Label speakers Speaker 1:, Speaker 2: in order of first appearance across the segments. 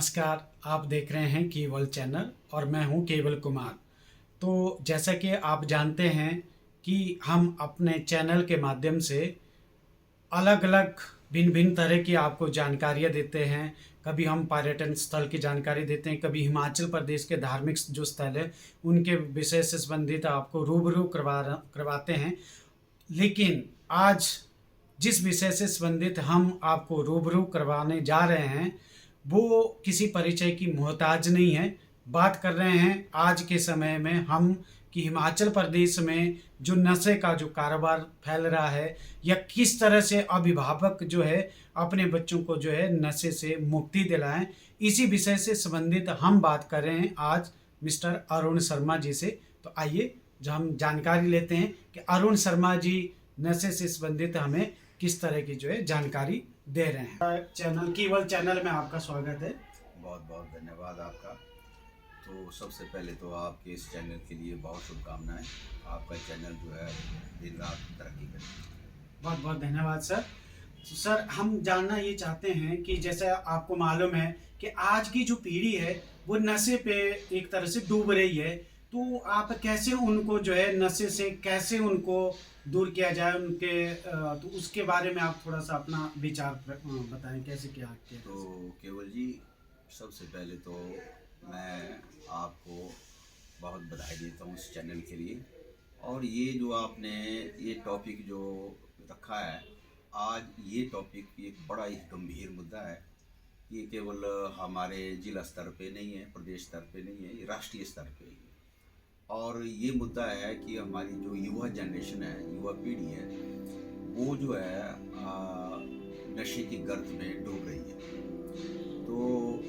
Speaker 1: नमस्कार। आप देख रहे हैं केवल चैनल और मैं हूं केवल कुमार। तो जैसा कि आप जानते हैं कि हम अपने चैनल के माध्यम से अलग अलग भिन्न भिन्न तरह की आपको जानकारियाँ देते हैं। कभी हम पर्यटन स्थल की जानकारी देते हैं, कभी हिमाचल प्रदेश के धार्मिक जो स्थल है उनके विषय से संबंधित आपको रूबरू करवाते हैं। लेकिन आज जिस विषय से संबंधित हम आपको रूबरू करवाने जा रहे हैं वो किसी परिचय की मोहताज नहीं है। बात कर रहे हैं आज के समय में हम कि हिमाचल प्रदेश में जो नशे का जो कारोबार फैल रहा है या किस तरह से अभिभावक जो है अपने बच्चों को जो है नशे से मुक्ति दिलाएं, इसी विषय से संबंधित हम बात कर रहे हैं आज मिस्टर अरुण शर्मा जी से। तो आइए जो हम जानकारी लेते हैं कि अरुण शर्मा जी नशे से संबंधित हमें किस तरह की जो है जानकारी दे रहे हैं। चैनल केवल चैनल में आपका स्वागत है।
Speaker 2: बहुत बहुत धन्यवाद आपका। तो सबसे पहले तो आपके इस चैनल के लिए बहुत शुभकामनाएं। आपका चैनल जो है दिन रात तरक्की करे।
Speaker 1: बहुत बहुत धन्यवाद सर। तो सर हम जानना ये चाहते हैं कि जैसे आपको मालूम है कि आज की जो पीढ़ी है वो नशे पे एक तरह से डूब रही है, तो आप कैसे उनको जो है नशे से कैसे उनको दूर किया जाए तो उसके बारे में आप थोड़ा सा अपना विचार बताएं कैसे क्या किया।
Speaker 2: तो केवल जी, सबसे पहले तो मैं आपको बहुत बधाई देता हूँ इस चैनल के लिए। और ये जो आपने ये टॉपिक जो रखा है आज, ये टॉपिक एक बड़ा ही गंभीर मुद्दा है। ये केवल हमारे जिला स्तर पे नहीं है, प्रदेश स्तर पे नहीं है, ये राष्ट्रीय स्तर पे है। और ये मुद्दा है कि हमारी जो युवा जनरेशन है, युवा पीढ़ी है, वो जो है नशे की गर्त में डूब रही है। तो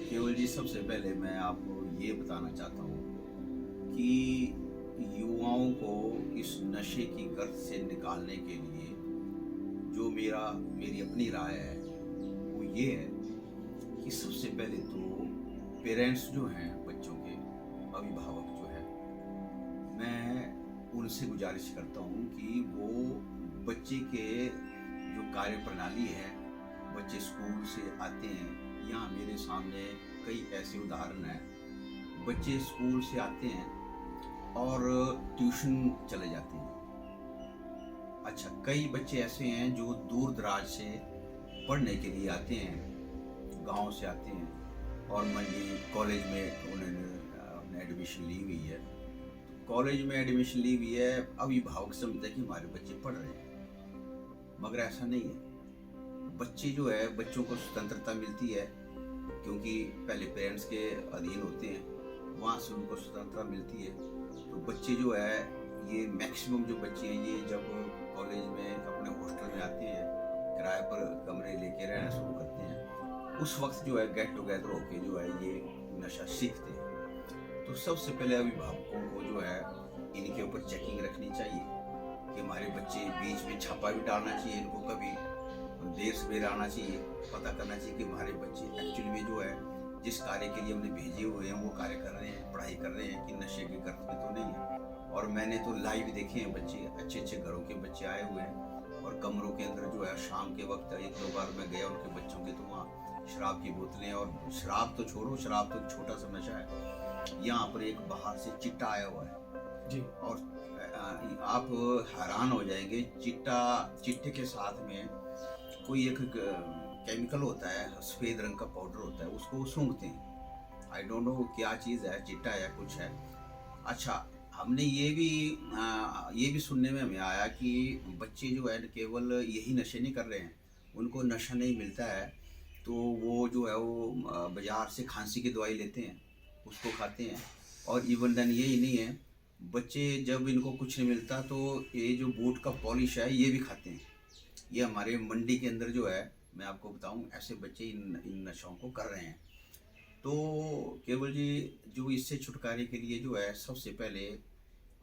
Speaker 2: केवल जी, सबसे पहले मैं आपको ये बताना चाहता हूँ कि युवाओं को इस नशे की गर्त से निकालने के लिए जो मेरी अपनी राय है वो ये है कि सबसे पहले तो पेरेंट्स जो हैं, बच्चों के अभिभावक जो है, मैं उनसे गुजारिश करता हूँ कि वो बच्चे के जो कार्य प्रणाली है, बच्चे स्कूल से आते हैं, यहाँ मेरे सामने कई ऐसे उदाहरण हैं। बच्चे स्कूल से आते हैं और ट्यूशन चले जाते हैं। अच्छा, कई बच्चे ऐसे हैं जो दूर दराज से पढ़ने के लिए आते हैं, गांव से आते हैं और मंडी कॉलेज में उन्होंने एडमिशन ली हुई है। कॉलेज में एडमिशन ली हुई है, अभिभावक समझते हैं कि हमारे बच्चे पढ़ रहे हैं, मगर ऐसा नहीं है। बच्चे जो है, बच्चों को स्वतंत्रता मिलती है क्योंकि पहले पेरेंट्स के अधीन होते हैं, वहाँ से उनको स्वतंत्रता मिलती है। तो बच्चे जो है, ये मैक्सिमम जो बच्चे हैं, ये जब कॉलेज में अपने हॉस्टल में आते हैं, किराए पर कमरे लेके रहना शुरू करते हैं, उस वक्त जो है गेट टुगेदर होके जो है ये नशा सीखते हैं। तो सबसे पहले अभिभावकों को जो है इनके ऊपर चेकिंग रखनी चाहिए कि हमारे बच्चे, बीच में छापा भी डालना चाहिए, इनको कभी देर सवेर आना चाहिए, पता करना चाहिए कि हमारे बच्चे एक्चुअली में जो है जिस कार्य के लिए हमने भेजे हुए हैं वो कार्य कर रहे हैं, पढ़ाई कर रहे हैं, कि नशे के गर्त में तो नहीं है। और मैंने तो लाइव देखे हैं बच्चे, अच्छे अच्छे घरों के बच्चे आए हुए हैं और कमरों के अंदर जो है शाम के वक्त एक दो बार मैं गया उनके बच्चों के, तो वहाँ शराब की बोतलें, और शराब तो छोड़ो, शराब तो छोटा सा नशा है, यहाँ पर एक बाहर से चिट्टा आया हुआ है
Speaker 1: जी।
Speaker 2: और आप हैरान हो जाएंगे, चिट्टे के साथ में कोई एक केमिकल होता है, सफ़ेद रंग का पाउडर होता है, उसको सूंघते हैं। आई डोंट नो क्या चीज़ है, चिट्टा या कुछ है। अच्छा, हमने ये भी सुनने में हमें आया कि बच्चे जो है केवल यही नशे नहीं कर रहे हैं, उनको नशा नहीं मिलता है तो वो जो है वो बाज़ार से खांसी की दवाई लेते हैं, उसको खाते हैं। और इवन देन यही नहीं है, बच्चे जब इनको कुछ नहीं मिलता तो ये जो बूट का पॉलिश है ये भी खाते हैं। ये हमारे मंडी के अंदर जो है, मैं आपको बताऊं, ऐसे बच्चे इन नशों को कर रहे हैं। तो केवल जी, जो इससे छुटकारे के लिए जो है सबसे पहले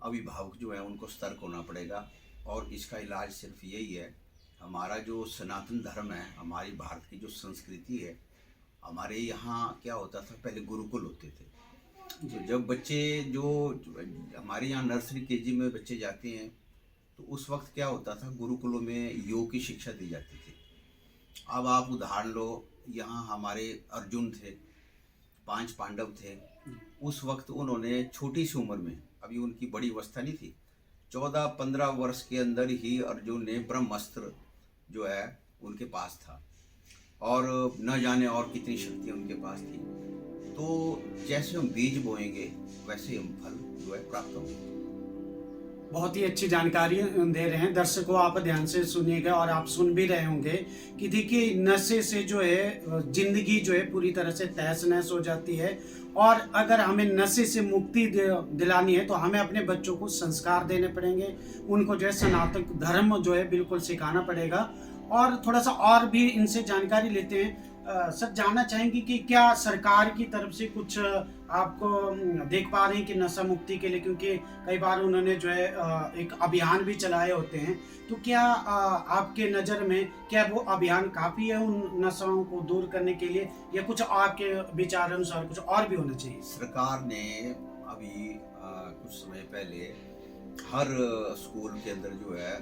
Speaker 2: अभिभावक जो है उनको सतर्क होना पड़ेगा। और इसका इलाज सिर्फ यही है, हमारा जो सनातन धर्म है, हमारी भारत की जो संस्कृति है, हमारे यहाँ क्या होता था, पहले गुरुकुल होते थे। तो जब बच्चे जो हमारे यहाँ नर्सरी केजी में बच्चे जाते हैं तो उस वक्त क्या होता था, गुरुकुलों में योग की शिक्षा दी जाती थी। अब आप उदाहरण लो, यहाँ हमारे अर्जुन थे, 5 पांडव थे। उस वक्त उन्होंने छोटी सी उम्र में, अभी उनकी बड़ी अवस्था नहीं थी, 14-15 वर्ष के अंदर ही अर्जुन ने ब्रह्मास्त्र जो है उनके पास था, और न जाने और कितनी शक्तियाँ उनके पास थी। तो जैसे हम बीज बोएंगे वैसे हम फल जो है प्राप्त होंगे।
Speaker 1: बहुत ही अच्छी जानकारी दे रहे हैं। दर्शकों, आप ध्यान से सुनिएगा और आप सुन भी रहे होंगे कि देखिए, नशे से जो है जिंदगी जो है पूरी तरह से तहस नहस हो जाती है, और अगर हमें नशे से मुक्ति दिलानी है तो हमें अपने बच्चों को संस्कार देने पड़ेंगे, उनको जो है सनातन धर्म जो है बिल्कुल सिखाना पड़ेगा। और थोड़ा सा और भी इनसे जानकारी लेते हैं। सर, जानना चाहेंगे कि क्या सरकार की तरफ से कुछ आपको देख पा रहे हैं कि नशा मुक्ति के लिए, क्योंकि कई बार उन्होंने जो है एक अभियान भी चलाए होते हैं, तो क्या आपके नज़र में क्या वो अभियान काफ़ी है उन नशाओं को दूर करने के लिए, या कुछ आपके विचार अनुसार कुछ और भी होना चाहिए?
Speaker 2: सरकार ने अभी कुछ समय पहले हर स्कूल के अंदर जो है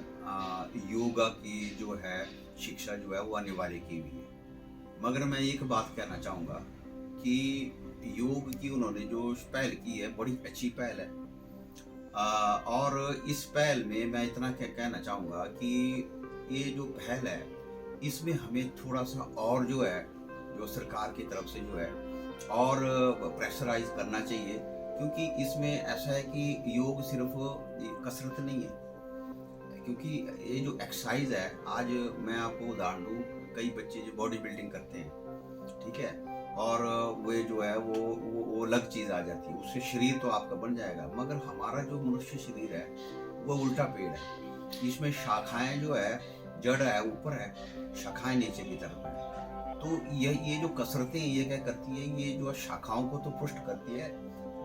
Speaker 2: योगा की जो है शिक्षा जो है वो अनिवार्य की हुई है। मगर मैं एक बात कहना चाहूँगा कि योग की उन्होंने जो पहल की है बड़ी अच्छी पहल है। और इस पहल में मैं इतना कहना चाहूँगा कि ये जो पहल है इसमें हमें थोड़ा सा और जो है जो सरकार की तरफ से जो है और प्रेशराइज करना चाहिए, क्योंकि इसमें ऐसा है कि योग सिर्फ कसरत नहीं है। क्योंकि ये जो एक्सरसाइज है, आज मैं आपको उदाहरण दूँ, कई बच्चे जो बॉडी बिल्डिंग करते हैं, ठीक है, और वो जो है वो अलग चीज़ आ जाती है, उससे शरीर तो आपका बन जाएगा, मगर हमारा जो मनुष्य शरीर है वो उल्टा पेड़ है। इसमें शाखाएं जो है, जड़ है ऊपर है, शाखाएं नीचे की तरफ है। तो ये जो कसरतें ये क्या करती है, ये जो शाखाओं को तो पुष्ट करती है,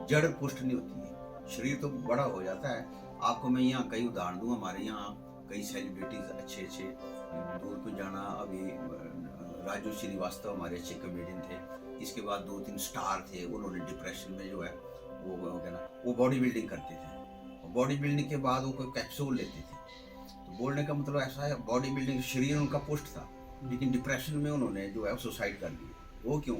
Speaker 2: जड़ पुष्ट नहीं होती है, शरीर तो बड़ा हो जाता है। आपको मैं यहाँ कई उदाहरण दूँ, हमारे यहाँ कई सेलिब्रिटीज अच्छे दूर को जाना, अभी राजू श्रीवास्तव हमारे अच्छे कॉमेडियन थे, इसके बाद 2-3 स्टार थे, उन्होंने डिप्रेशन में जो है वो बॉडी बिल्डिंग करते थे, बॉडी बिल्डिंग के बाद वो कोई कैप्सूल लेते थे। तो बोलने का मतलब ऐसा है, बॉडी बिल्डिंग शरीर उनका पुष्ट था, लेकिन डिप्रेशन में उन्होंने जो है सुसाइड कर लिया। वो क्यों?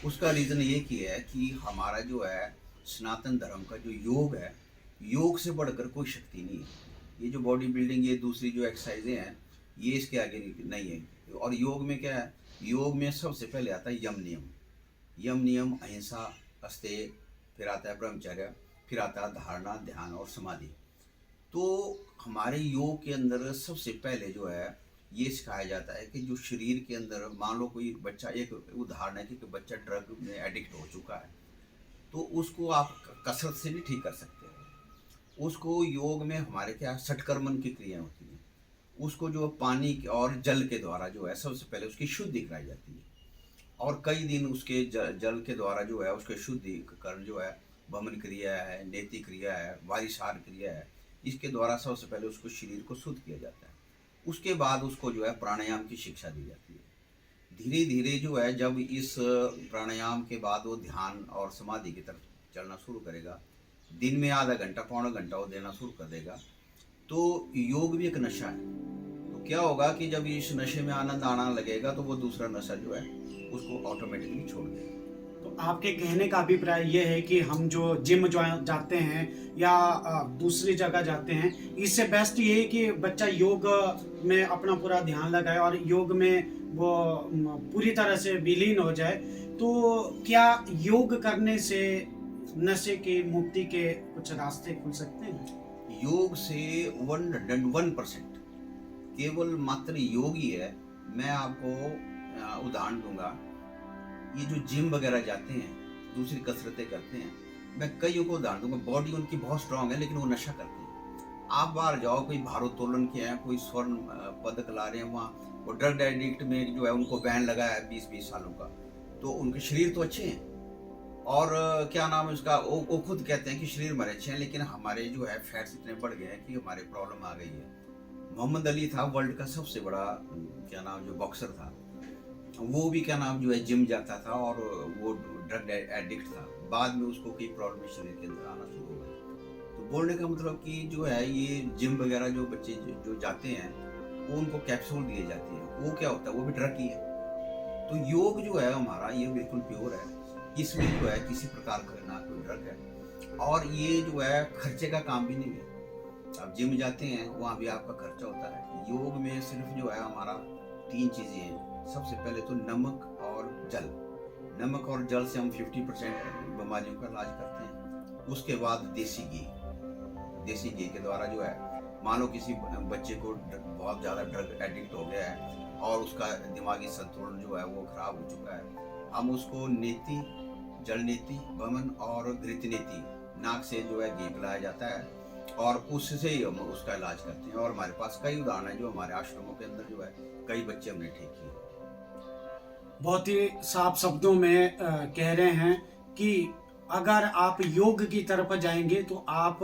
Speaker 2: उसका रीज़न ये की है कि हमारा जो है सनातन धर्म का जो योग है, योग से बढ़कर कोई शक्ति नहीं है। ये जो बॉडी बिल्डिंग, ये दूसरी जो एक्सरसाइजें हैं, ये इसके आगे नहीं है। और योग में क्या है, योग में सबसे पहले आता है यम नियम, अहिंसा, अस्तेय, फिर आता है ब्रह्मचर्य, फिर आता है धारणा, ध्यान और समाधि। तो हमारे योग के अंदर सबसे पहले जो है ये सिखाया जाता है कि जो शरीर के अंदर, मान लो कोई बच्चा, एक उदाहरण है कि बच्चा ड्रग में एडिक्ट हो चुका है, तो उसको आप कसरत से भी ठीक कर सकते हैं। उसको योग में हमारे क्या षटकर्मण की क्रिया होती है, उसको जो पानी और जल के द्वारा जो है सबसे पहले उसकी शुद्धि कराई जाती है, और कई दिन उसके जल के द्वारा जो है उसके शुद्धिकरण जो है, भमन क्रिया है, नेति क्रिया है, वारिसार क्रिया है, इसके द्वारा सबसे पहले उसको शरीर को शुद्ध किया जाता है। उसके बाद उसको जो है प्राणायाम की शिक्षा दी जाती है। धीरे धीरे जो है जब इस प्राणायाम के बाद वो ध्यान और समाधि की तरफ चलना शुरू करेगा, दिन में आधा घंटा पौना घंटा वो देना शुरू कर देगा, तो योग भी एक नशा है। तो क्या होगा कि जब इस नशे में आनंद आना लगेगा तो वो दूसरा नशा जो है उसको ऑटोमेटिकली छोड़ देगा।
Speaker 1: तो आपके कहने का अभिप्राय ये है कि हम जो जिम जो जाते हैं या दूसरी जगह जाते हैं, इससे बेस्ट ये है कि बच्चा योग में अपना पूरा ध्यान लगाए और योग में वो पूरी तरह से विलीन हो जाए। तो क्या योग करने से नशे की मुक्ति के कुछ रास्ते खुल सकते हैं?
Speaker 2: योग से 101% केवल मात्र योग ही है। मैं आपको उदाहरण दूंगा, ये जो जिम वगैरह जाते हैं, दूसरी कसरतें करते हैं, मैं कईयों को उदाहरण दूंगा, बॉडी उनकी बहुत स्ट्रांग है लेकिन वो नशा करते हैं। आप बाहर जाओ, कोई भारोत्तोलन के हैं, कोई स्वर्ण पदक ला रहे हैं, वहाँ वो ड्रग एडिक्ट में जो है उनको बैन लगा है 20-20 सालों का, तो उनके शरीर तो अच्छे हैं, और क्या नाम है उसका, वो खुद कहते हैं कि शरीर हमारे अच्छे हैं, लेकिन हमारे जो है फैट्स इतने बढ़ गए हैं कि हमारे प्रॉब्लम आ गई है। मोहम्मद अली था वर्ल्ड का सबसे बड़ा क्या नाम जो बॉक्सर था, वो भी क्या नाम जो है जिम जाता था और वो ड्रग एडिक्ट था, बाद में उसको कई प्रॉब्लम शरीर के अंदर आना शुरू हो गई। तो बोलने का मतलब कि जो है ये जिम वगैरह जो बच्चे जो जाते हैं, वो उनको कैप्सूल दिए जाते हैं, वो क्या होता है, वो भी ड्रग ही है। तो योग जो है हमारा ये बिल्कुल प्योर है, कि इसमें जो है किसी प्रकार का ना कोई ड्रग है, और ये जो है खर्चे का काम भी नहीं है। आप जिम जाते हैं, वहाँ भी आपका खर्चा होता है। योग में सिर्फ जो है हमारा 3 चीज़ें हैं। सबसे पहले तो नमक और जल। नमक और जल से हम 50% बीमारियों का इलाज करते हैं। उसके बाद देसी घी। देसी घी के द्वारा जो है, मान लो किसी बच्चे को बहुत ज़्यादा ड्रग एडिक्ट हो गया है और उसका दिमागी संतुलन जो है वो खराब हो चुका है, हम उसको नीति, जल नीति, वमन और घृत नीति नाक से जो है घी पिलाया जाता है और उससे ही हम उसका इलाज करते हैं। और हमारे पास कई उदाहरण है जो हमारे आश्रमों के अंदर जो है कई बच्चे हमने ठीक किए।
Speaker 1: बहुत ही साफ शब्दों में कह रहे हैं कि अगर आप योग की तरफ जाएंगे तो आप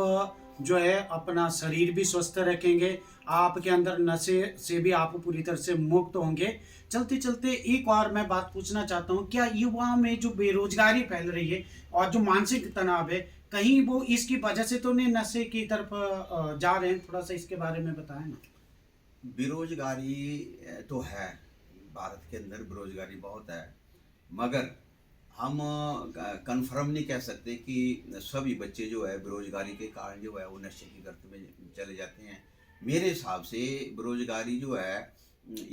Speaker 1: जो है अपना शरीर भी स्वस्थ रखेंगे, आपके अंदर नशे से भी आप पूरी तरह से मुक्त होंगे। चलते चलते एक और मैं बात पूछना चाहता हूँ, क्या युवाओं में जो बेरोजगारी फैल रही है और जो मानसिक तनाव है, कहीं वो इसकी वजह से तो नहीं नशे की तरफ जा रहे हैं? थोड़ा सा इसके बारे में बताएं ना।
Speaker 2: बेरोजगारी तो है, भारत के अंदर बेरोजगारी बहुत है, मगर हम कंफर्म नहीं कह सकते कि सभी बच्चे जो है बेरोजगारी के कारण जो है वो नशे की गर्त में चले जाते हैं। मेरे हिसाब से बेरोजगारी जो है,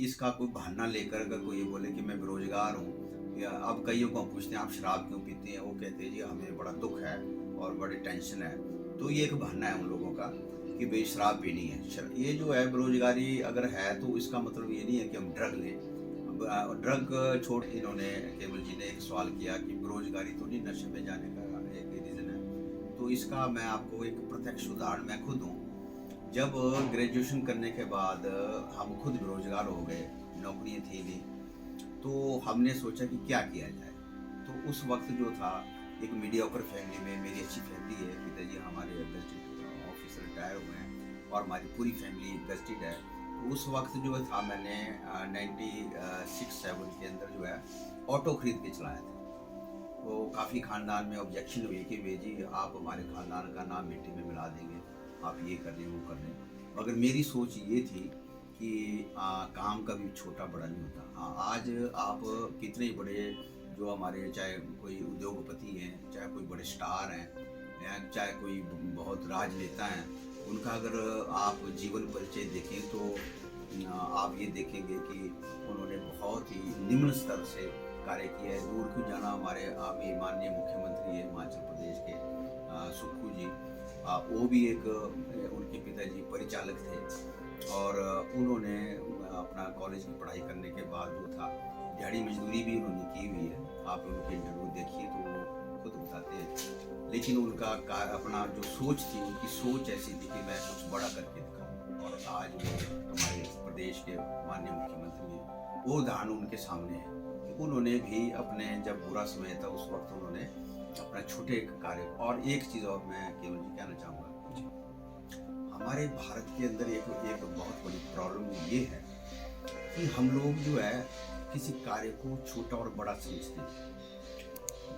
Speaker 2: इसका कोई बहाना लेकर अगर कोई ये बोले कि मैं बेरोजगार हूँ, या अब कईयों को हम पूछते हैं आप शराब क्यों पीते हैं, वो कहते हैं जी हमें बड़ा दुख है और बड़ी टेंशन है। तो ये एक बहाना है उन लोगों का कि भाई शराब पीनी है। ये जो है बेरोजगारी अगर है तो इसका मतलब ये नहीं है कि हम ड्रग लें। ड्रग छोड़, इन्होंने केवल जी ने एक सवाल किया कि बेरोजगारी तो नहीं नशे में जाने का एक रीज़न है। तो इसका मैं आपको एक प्रत्यक्ष उदाहरण मैं खुद हूँ। जब ग्रेजुएशन करने के बाद हम खुद बेरोजगार हो गए, नौकरियाँ थी नहीं, तो हमने सोचा कि क्या किया जाए। तो उस वक्त जो था, एक मीडियोकर फैमिली में, मेरी अच्छी फैमिली है, पिताजी हमारे गजटेड ऑफिसर रिटायर हुए हैं और हमारी पूरी फैमिली गजटेड है। उस वक्त जो था मैंने 96-7 के अंदर जो है ऑटो खरीद के चलाया था। तो काफ़ी ख़ानदान में ऑब्जेक्शन हुई कि वे जी आप हमारे ख़ानदान का नाम मिट्टी में मिला देंगे, आप ये कर रहे हैं वो कर रहे हैं। मगर मेरी सोच ये थी कि काम कभी छोटा बड़ा नहीं होता। आज आप कितने बड़े जो हमारे, चाहे कोई उद्योगपति हैं, चाहे कोई बड़े स्टार हैं, या चाहे कोई बहुत राजनेता हैं, उनका अगर आप जीवन परिचय देखें तो आप ये देखेंगे कि उन्होंने बहुत ही निम्न स्तर से कार्य किया है। दूर क्यों जाना, हमारे माननीय मुख्यमंत्री है हिमाचल प्रदेश के सुक्खू जी, वो भी एक, उनके पिताजी परिचालक थे और उन्होंने अपना कॉलेज की पढ़ाई करने के बाद जो था दिहाड़ी मजदूरी भी उन्होंने की हुई है। आप उनके इंटरव्यू देखिए तो वो खुद बताते हैं। लेकिन उनका अपना जो सोच थी, उनकी सोच ऐसी थी कि मैं कुछ बड़ा करके दिखाऊं। और आज वो हमारे प्रदेश के माननीय मुख्यमंत्री हैं, वो उदाहरण उनके सामने है कि उन्होंने भी अपने, जब बुरा समय था उस वक्त उन्होंने अपना छोटे कार्य। और एक चीज़ और मैं केवल जी कहना चाहूँगा, हमारे भारत के अंदर एक बहुत बड़ी प्रॉब्लम ये है कि हम लोग जो है किसी कार्य को छोटा और बड़ा समझते हैं,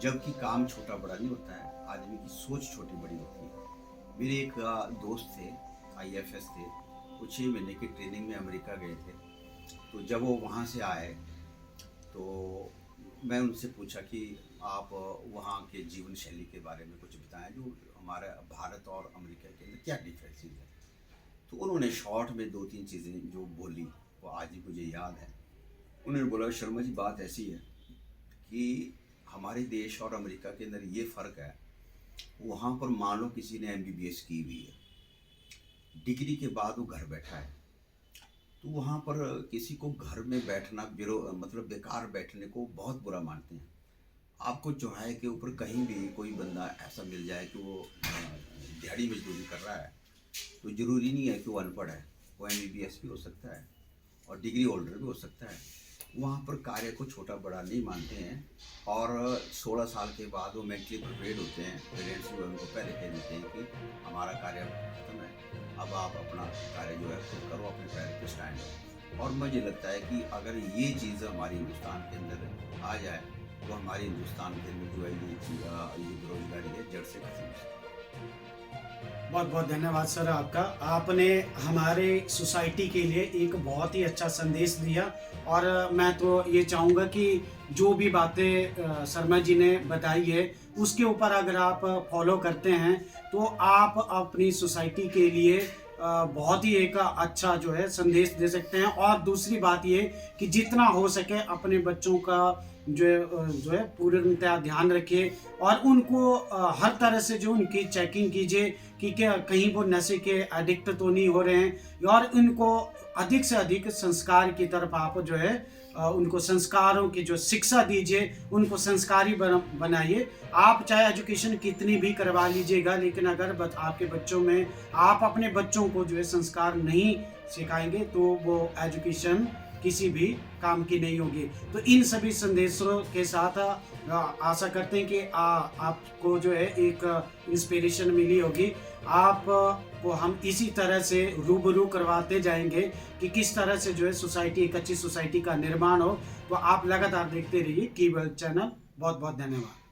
Speaker 2: जबकि काम छोटा बड़ा नहीं होता है, आदमी की सोच छोटी बड़ी होती है। मेरे एक दोस्त थे, IFS थे, वो 6 महीने की ट्रेनिंग में अमेरिका गए थे। तो जब वो वहाँ से आए तो मैं उनसे पूछा कि आप वहाँ के जीवन शैली के बारे में कुछ बताएं, जो हमारा भारत और अमेरिका के अंदर क्या डिफरेंसेस है। तो उन्होंने शॉर्ट में 2-3 चीज़ें जो बोली वो आज भी मुझे याद है। उन्होंने बोला, शर्मा जी बात ऐसी है कि हमारे देश और अमेरिका के अंदर ये फ़र्क है, वहाँ पर मान लो किसी ने MBBS की हुई है, डिग्री के बाद वो घर बैठा है, तो वहाँ पर किसी को घर में बैठना मतलब बेकार बैठने को बहुत बुरा मानते हैं। आपको चौराहे के ऊपर कहीं भी कोई बंदा ऐसा मिल जाए कि वो दिहाड़ी मजदूरी कर रहा है, तो ज़रूरी नहीं है कि वो अनपढ़ है, वो MBBS भी हो सकता है और डिग्री होल्डर भी हो सकता है। वहाँ पर कार्य को छोटा बड़ा नहीं मानते हैं और 16 साल के बाद वो मेंटली प्रिपेयर्ड होते हैं। पेरेंट्स जो है उनको पहले कह देते हैं कि हमारा कार्य खत्म है, अब आप अपना कार्य जो है खुद करो, अपने पैर पे स्टैंड हो। और मुझे लगता है कि अगर ये चीज़ हमारी हिंदुस्तान के अंदर आ जाए तो हमारे हिंदुस्तान के अंदर जो है ये बेरोजगारी है जड़ से खत्म हो सकती है।
Speaker 1: बहुत बहुत धन्यवाद सर आपका। आपने हमारे सोसाइटी के लिए एक बहुत ही अच्छा संदेश दिया और मैं तो ये चाहूँगा कि जो भी बातें शर्मा जी ने बताई है उसके ऊपर अगर आप फॉलो करते हैं तो आप अपनी सोसाइटी के लिए बहुत ही एक अच्छा जो है संदेश दे सकते हैं। और दूसरी बात ये कि जितना हो सके अपने बच्चों का जो है पूर्णतः ध्यान रखिए और उनको हर तरह से जो उनकी चेकिंग कीजिए कि क्या कहीं वो नशे के एडिक्ट तो नहीं हो रहे हैं, और इनको अधिक से अधिक संस्कार की तरफ आप जो है उनको संस्कारों की जो शिक्षा दीजिए, उनको संस्कारी बनाइए। आप चाहे एजुकेशन कितनी भी करवा लीजिएगा, लेकिन अगर आपके बच्चों में आप अपने बच्चों को जो है संस्कार नहीं सिखाएंगे तो वो एजुकेशन किसी भी काम की नहीं होगी। तो इन सभी संदेशों के साथ आशा करते हैं कि आपको जो है एक इंस्पिरेशन मिली होगी। आप को हम इसी तरह से रूबरू करवाते जाएंगे कि किस तरह से जो है सोसाइटी, एक अच्छी सोसाइटी का निर्माण हो। तो आप लगातार देखते रहिए केबल चैनल। बहुत बहुत धन्यवाद।